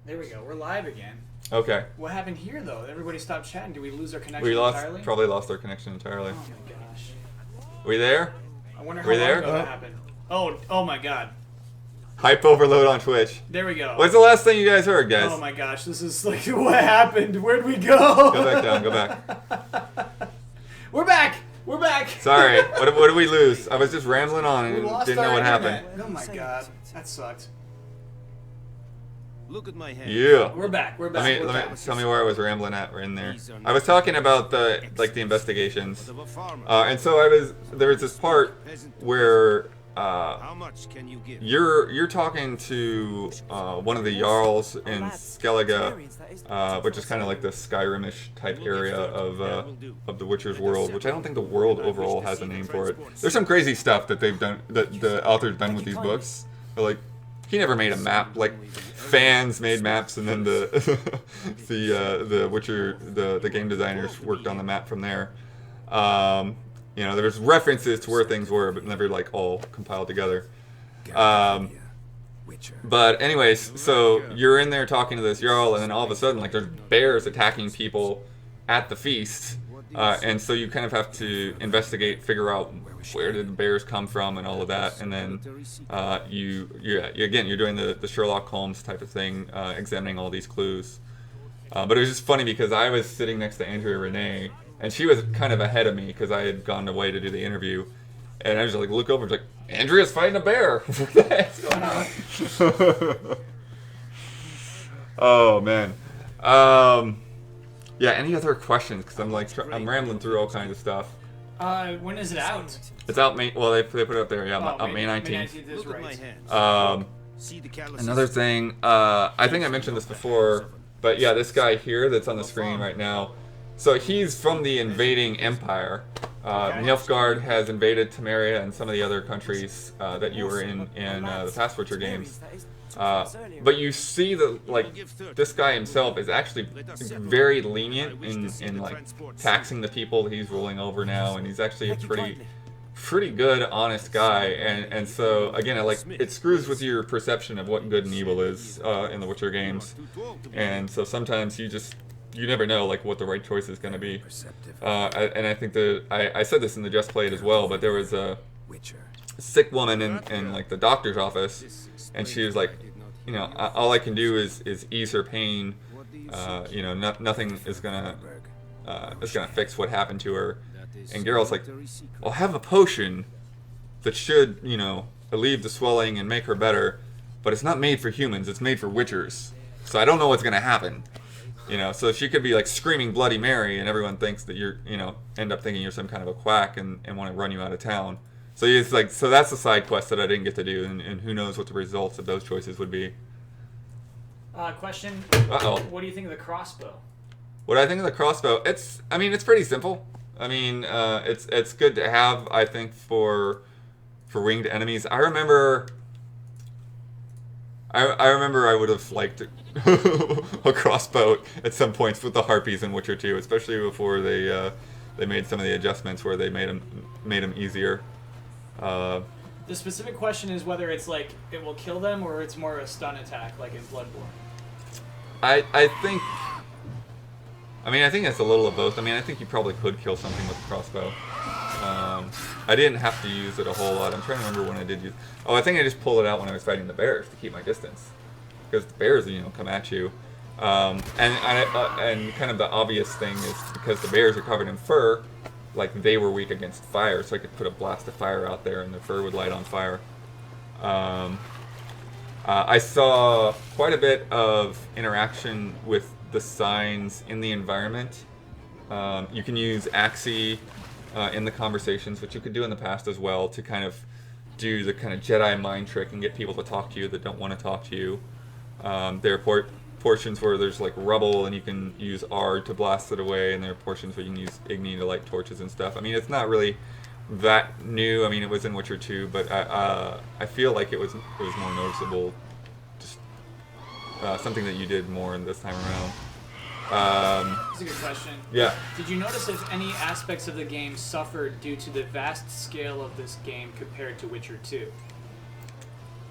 There we go. We're live again. Okay. What happened here, though? Everybody stopped chatting. Did we lose our connection We entirely? probably lost our connection entirely. Oh my gosh. We there? I wonder how long ago that happened. Oh my god. Hype overload on Twitch. There we go. What's the last thing you guys heard, guys? Oh my gosh, this is like, what happened? Where'd we go? Go back down, go back. We're back! We're back! Sorry, what did we lose? I was just rambling on and We lost didn't know our what internet. happened. Oh my god, that sucked. Look at my hand. Yeah. We're back, we're back, Let me tell me where I was rambling at in there. I was talking about the investigations. And so there was this part where How much can you give? you're talking to one of the Jarls in Skellige, which is kind of like the Skyrimish type area of the Witcher's world, which I don't think the world overall has a name for it. There's some crazy stuff that they've done, that the author's done with these books. But, like, he never made a map. Like, fans made maps, and then the Witcher, the game designers worked on the map from there. You know, there's references to where things were, but never like all compiled together. But anyways, so you're in there talking to this Jarl, and then all of a sudden, like, there's bears attacking people at the feast, and so you kind of have to investigate, figure out where did the bears come from, and all of that, and then you're doing the Sherlock Holmes type of thing, examining all these clues. But it was just funny because I was sitting next to Andrea Renee, and she was kind of ahead of me because I had gone away to do the interview. And I was like, look over and like, Andrea's fighting a bear. What the heck's going on? Oh, man. Yeah, any other questions? Because I'm rambling through all kinds of stuff. When is it out? It's out May. Well, they put it up there. Yeah, out May 19th. May 19th is right. Another thing. I think I mentioned this before, but yeah, this guy here that's on the screen right now. So he's from the invading empire. Nilfgaard has invaded Temeria and some of the other countries that you were in the past Witcher games. But you see that, like, this guy himself is actually very lenient in like taxing the people that he's ruling over now, and he's actually a pretty good, honest guy. And so again, it screws with your perception of what good and evil is in the Witcher games. And so sometimes you never know, like, what the right choice is going to be. And I think I said this in the Just Played as well, but there was a sick woman in like the doctor's office, and she was like, you know, all I can do is ease her pain. You know, nothing is gonna fix what happened to her. And Geralt's like, I'll have a potion that should, you know, alleviate the swelling and make her better, but it's not made for humans. It's made for Witchers. So I don't know what's gonna happen. You know, so she could be like screaming Bloody Mary, and everyone thinks that you're, you know, end up thinking you're some kind of a quack and want to run you out of town. So it's like, so that's a side quest that I didn't get to do, and who knows what the results of those choices would be. Question. Uh-oh. What do you think of the crossbow? What do I think of the crossbow? It's pretty simple. I mean, it's good to have, I think, for winged enemies. I remember I would have liked a crossbow at some points with the harpies in Witcher 2, especially before they made some of the adjustments where they made them easier. The specific question is whether it's like it will kill them or it's more of a stun attack like in Bloodborne. I think it's a little of both. I mean, I think you probably could kill something with a crossbow. I didn't have to use it a whole lot. I'm trying to remember when I did use. Oh, I think I just pulled it out when I was fighting the bears to keep my distance, because the bears, you know, come at you. And kind of the obvious thing is because the bears are covered in fur, like, they were weak against fire, so I could put a blast of fire out there and the fur would light on fire. I saw quite a bit of interaction with the signs in the environment. You can use Axii in the conversations, which you could do in the past as well, to kind of do the kind of Jedi mind trick and get people to talk to you that don't want to talk to you. There are portions where there's like rubble and you can use R to blast it away, and there are portions where you can use Igni to light torches and stuff. I mean, it's not really that new. I mean, it was in Witcher 2, but I feel like it was more noticeable, just something that you did more in this time around. That's a good question. Yeah. Did you notice if any aspects of the game suffered due to the vast scale of this game compared to Witcher 2?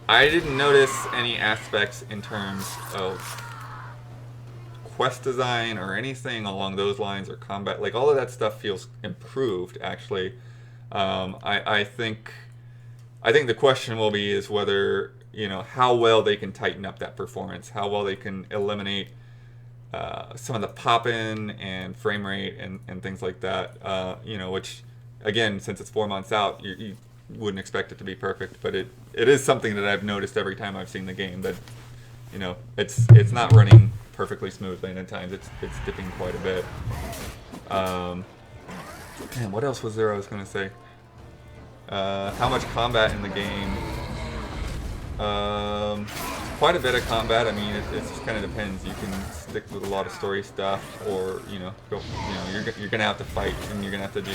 I didn't notice any aspects in terms of quest design or anything along those lines or combat, like all of that stuff feels improved actually. I think the question will be is whether, how well they can tighten up that performance, how well they can eliminate some of the pop-in and frame rate and things like that, which, again, since it's 4 months out, you wouldn't expect it to be perfect, but it is something that I've noticed every time I've seen the game, that, it's not running perfectly smoothly, and at times it's dipping quite a bit. Man, what else was there I was going to say? How much combat in the game? Quite a bit of combat. I mean, it just kind of depends. You can stick with a lot of story stuff, or you're gonna have to fight, and you're gonna have to do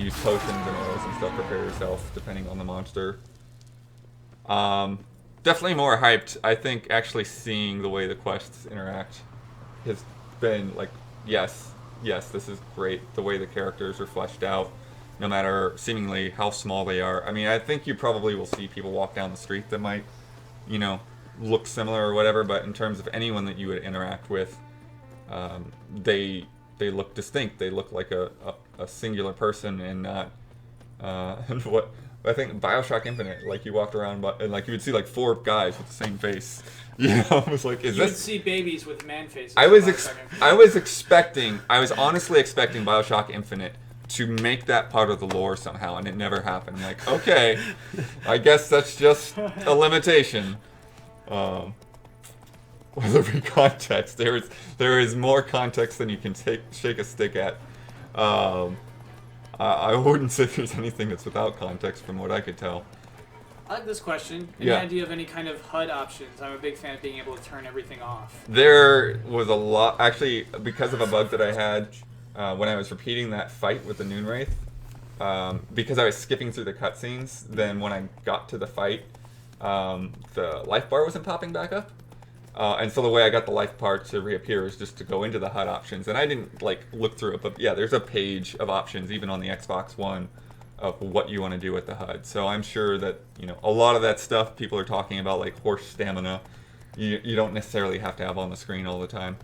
use potions and arrows and stuff. Prepare yourself depending on the monster. Definitely more hyped. I think actually seeing the way the quests interact has been like, yes, this is great. The way the characters are fleshed out, no matter seemingly how small they are. I mean, I think you probably will see people walk down the street that might, look similar or whatever, but in terms of anyone that you would interact with, they look distinct. They look like a singular person, and not and what I think BioShock Infinite, like you walked around and like you would see like 4 guys with the same face. I was like, you would see babies with man faces. I was honestly expecting BioShock Infinite to make that part of the lore somehow, and it never happened. I'm like, okay, I guess that's just a limitation. Whether it be context, there is more context than you can shake a stick at. I wouldn't say there's anything that's without context from what I could tell. I like this question. Any idea of any kind of HUD options? I'm a big fan of being able to turn everything off. There was a lot, actually, because of a bug that I had when I was repeating that fight with the Noon Wraith. Because I was skipping through the cutscenes, then when I got to the fight, the life bar wasn't popping back up. And so the way I got the life bar to reappear is just to go into the HUD options. And I didn't look through it, but yeah, there's a page of options, even on the Xbox One, of what you want to do with the HUD. So I'm sure that, a lot of that stuff people are talking about, like horse stamina, you don't necessarily have to have on the screen all the time.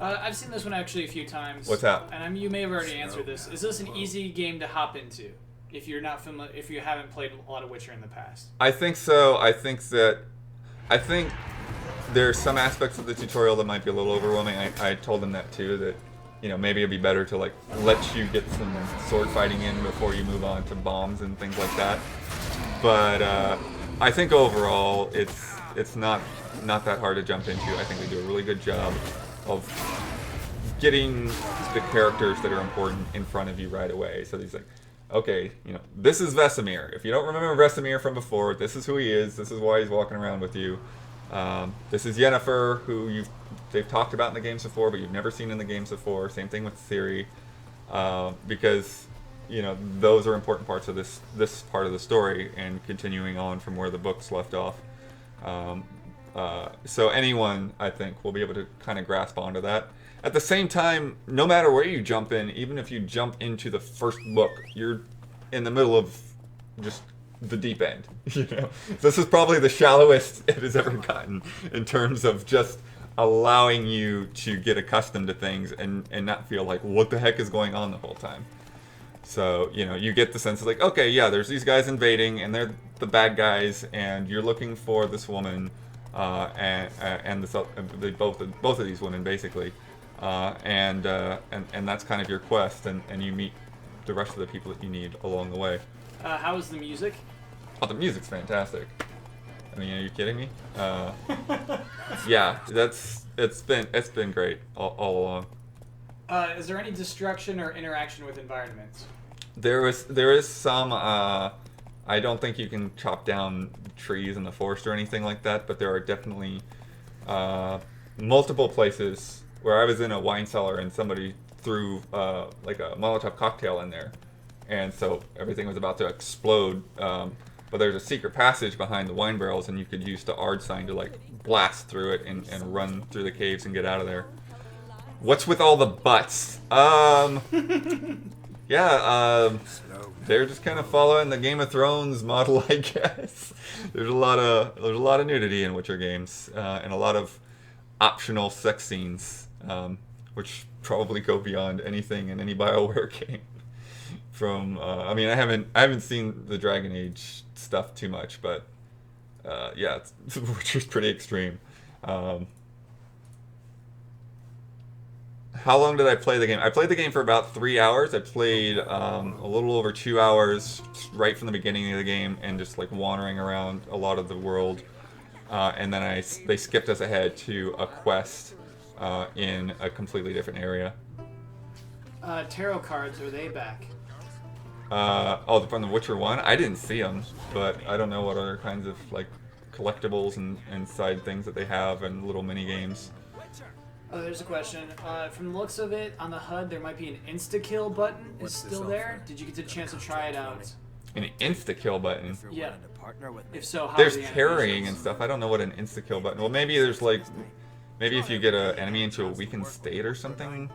I've seen this one actually a few times. What's that? And you may have already answered this. Is this an easy game to hop into if you're not if you haven't played a lot of Witcher in the past? I think so. I think there's some aspects of the tutorial that might be a little overwhelming. I told them that too, that maybe it'd be better to let you get some sword fighting in before you move on to bombs and things like that. But I think overall it's not that hard to jump into. I think they do a really good job of getting the characters that are important in front of you right away. So he's like, okay, this is Vesemir. If you don't remember Vesemir from before, this is who he is. This is why he's walking around with you. This is Yennefer, who they've talked about in the games before, but you've never seen in the games before. Same thing with Ciri, because those are important parts of this part of the story, and continuing on from where the books left off. So anyone, I think, will be able to kind of grasp onto that. At the same time, no matter where you jump in, even if you jump into the first book, you're in the middle of just the deep end. This is probably the shallowest it has ever gotten in terms of just allowing you to get accustomed to things and not feel like, what the heck is going on the whole time. So, you get the sense of okay, yeah, there's these guys invading, and they're the bad guys, and you're looking for this woman, and both of these women, basically. And that's kind of your quest, and you meet the rest of the people that you need along the way. How is the music? Oh, the music's fantastic. I mean, are you kidding me? Yeah, it's been great all along. Is there any destruction or interaction with environments? There is some. I don't think you can chop down trees in the forest or anything like that, but there are definitely multiple places where I was in a wine cellar and somebody threw a Molotov cocktail in there, and so everything was about to explode. But there's a secret passage behind the wine barrels, and you could use the ARD sign to blast through it and run through the caves and get out of there. What's with all the butts? Yeah, they're just kind of following the Game of Thrones model, I guess. There's a lot of nudity in Witcher games, and a lot of optional sex scenes, which probably go beyond anything in any BioWare game. From I mean, I haven't seen the Dragon Age stuff too much, but yeah, Witcher's pretty extreme. How long did I play the game? I played the game for about 3 hours. I played a little over 2 hours right from the beginning of the game and just like wandering around a lot of the world. And then they skipped us ahead to a quest in a completely different area. Tarot cards, are they back? From the Witcher 1? I didn't see them, but I don't know what other kinds of like collectibles and side things that they have and little mini games. Oh, there's a question. From the looks of it, on the HUD, there might be an insta-kill button. Is still there? Did you get the chance to try it out? An insta-kill button? Yeah. If so, how There's are the parrying animations? and stuff. I don't know what an insta-kill button... Well, maybe there's like... Maybe if you get an enemy into a weakened state or something?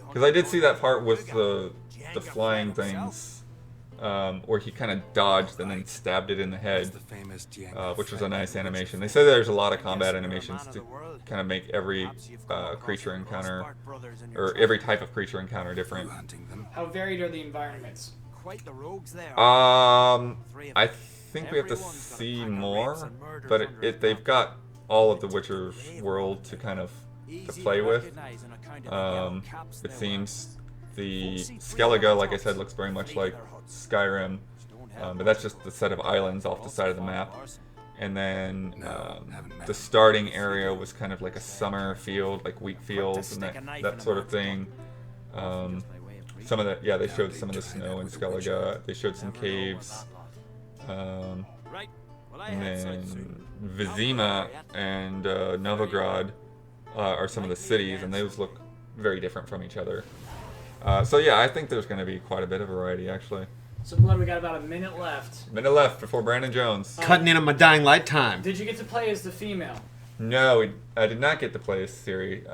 Because I did see that part with the flying things, where he kind of dodged and then stabbed it in the head, which was a nice animation. They say there's a lot of combat animations to kind of make every creature encounter, or every type of creature encounter different. How varied are the environments? I think we have to see more, but they've got all of the Witcher's world to kind of to play with. It seems the Skellige, like I said, looks very much like Skyrim, but that's just the set of islands off the side of the map. And then the starting area was kind of like a summer field, like wheat fields and that sort of thing. Some of that, yeah, they showed some of the snow in Skellige. They showed some caves. And then Vizima and Novigrad are some of the cities, and those look very different from each other. So yeah, I think there's going to be quite a bit of variety, actually. So, Blood, we got about a minute left. Minute left before Brandon Jones. Cutting in on my Dying Light time. Did you get to play as the female? No, I did not get to play as Ciri.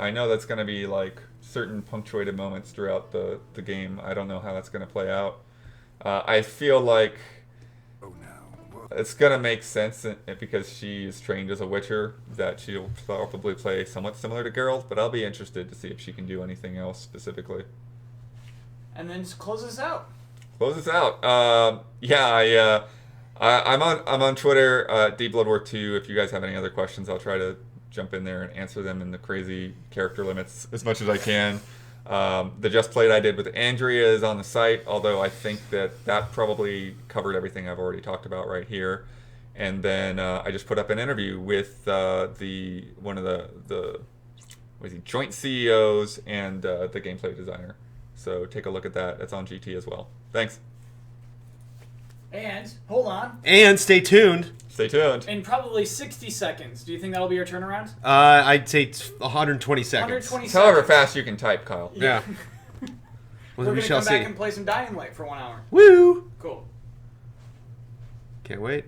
I know that's going to be like certain punctuated moments throughout the game. I don't know how that's going to play out. I feel like it's going to make sense because she is trained as a Witcher that she'll probably play somewhat similar to Geralt, but I'll be interested to see if she can do anything else specifically. And then just close us out. Close us out. Yeah, I'm on Twitter, DBloodworth2. If you guys have any other questions, I'll try to jump in there and answer them in the crazy character limits as much as I can. The Just Played I did with Andrea is on the site, although I think that probably covered everything I've already talked about right here. And then I just put up an interview with one of the joint CEOs and the gameplay designer. So take a look at that. It's on GT as well. Thanks. And, hold on, And stay tuned. Stay tuned. in probably 60 seconds, do you think that'll be your turnaround? I'd say 120 seconds. 120 However seconds. fast you can type, Kyle. Yeah. We're Well, going we to shall come see. back and play some Dying Light for 1 hour. Woo! Cool. Can't wait.